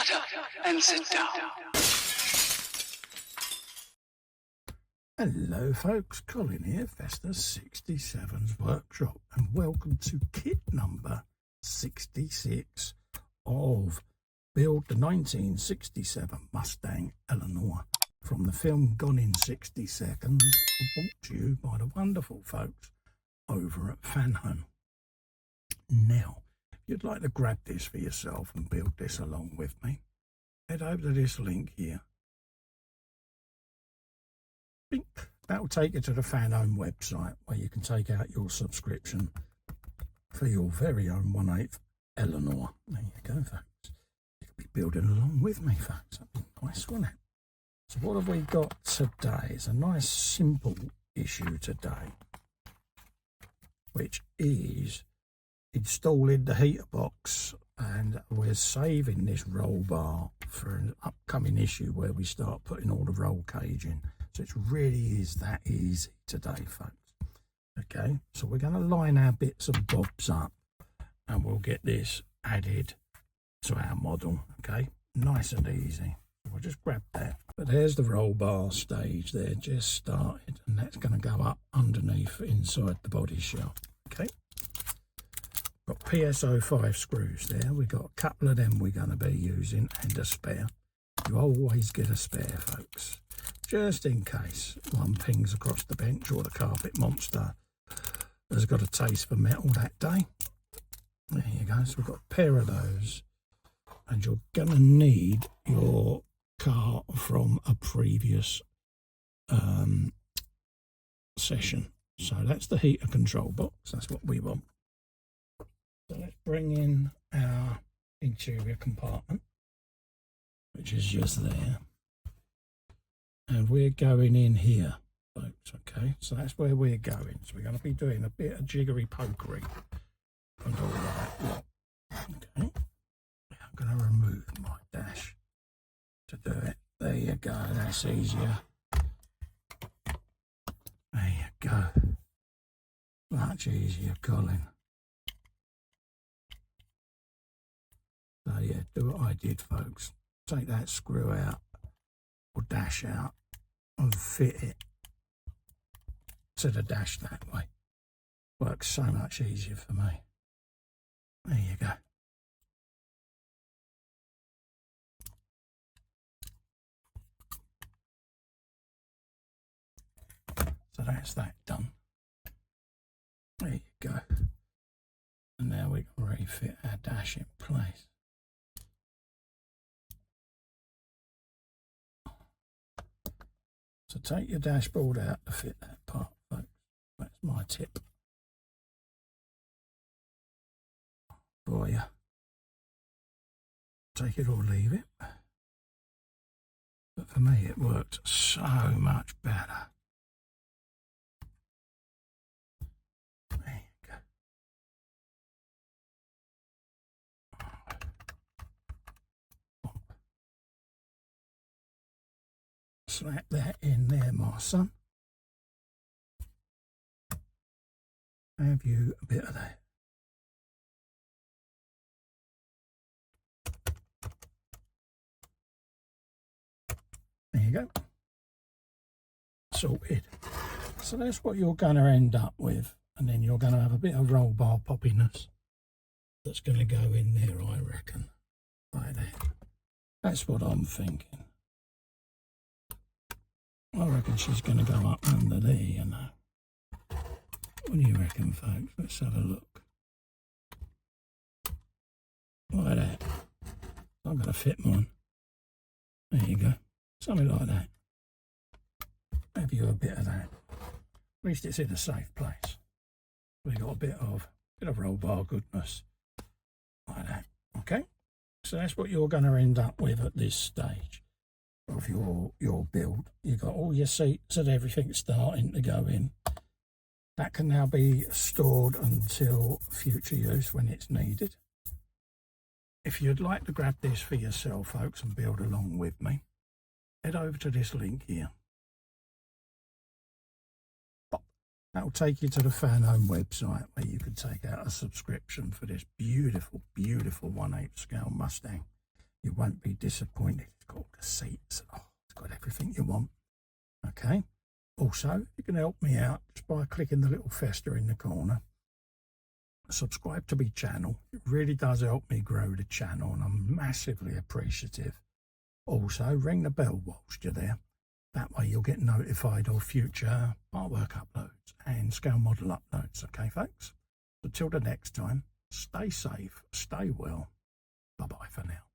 Shut up and sit down. Hello folks, Colin here, Festa 67's workshop, and welcome to kit number 66 of Build the 1967 Mustang Eleanor from the film Gone in 60 Seconds, brought to you by the wonderful folks over at Fanhome. Now, if you'd like to grab this for yourself and build this along with me, head over to this link here. That will take you to the Fanhome website where you can take out your subscription for your very own 1/8 Eleanor. There you go, folks. You could be building along with me, folks. That'd be nice, wouldn't it? So what have we got today? It's a nice simple issue today, which is installing the heater box, and we're saving this roll bar for an upcoming issue where we start putting all the roll cage in. So it really is that easy today, folks. Okay, so we're going to line our bits and bobs up and we'll get this added to our model. Okay, nice and easy. We'll just grab that. But there's the roll bar stage there, just started, and that's going to go up underneath inside the body shell. Okay, got PSO5 screws there. We've got a couple of them we're going to be using and a spare. You always get a spare, folks, just in case one pings across the bench or the carpet monster has got a taste for metal that day. There you go. So we've got a pair of those, and you're going to need your car from a previous session. So that's the heater control box. That's what we want. So let's bring in our interior compartment, which is just there. And we're going in here, folks, okay? So that's where we're going. So we're going to be doing a bit of jiggery pokery and all of that lot. Okay. I'm going to remove my dash to do it. There you go. That's easier. There you go. Much easier, Colin. So yeah, do what I did, folks. Take that screw out or dash out and fit it to the dash that way. Works so much easier for me. There you go. So that's that done. There you go. And now we can refit our dash in place. So take your dashboard out to fit that part, folks. That's my tip for you. Take it or leave it. But for me, it works so much better. There you go. Slap that in there, my son. Have you a bit of that. There you go. Sorted. So that's what you're going to end up with. And then you're going to have a bit of roll bar poppiness that's going to go in there, I reckon. Like that. That's what I'm thinking. I reckon she's going to go up under there, you know. What do you reckon, folks? Let's have a look. Like that. I'm going to fit mine. There you go. Something like that. Have you a bit of that. At least it's in a safe place. We've got a bit of roll bar goodness. Like that. Okay? So that's what you're going to end up with at this stage of your build. You've got all your seats and everything starting to go in. That can now be stored until future use when it's needed. If you'd like to grab this for yourself, folks, and build along with me, head over to this link here. That will take you to the Fanhome website where you can take out a subscription for this beautiful, beautiful 1/8 scale Mustang. You won't be disappointed. It's got all the seats. Oh, it's got everything you want. Okay. Also, you can help me out just by clicking the little fester in the corner. Subscribe to my channel. It really does help me grow the channel, and I'm massively appreciative. Also, ring the bell whilst you're there. That way you'll get notified of future artwork uploads and scale model uploads. Okay, folks? Until the next time, stay safe, stay well. Bye-bye for now.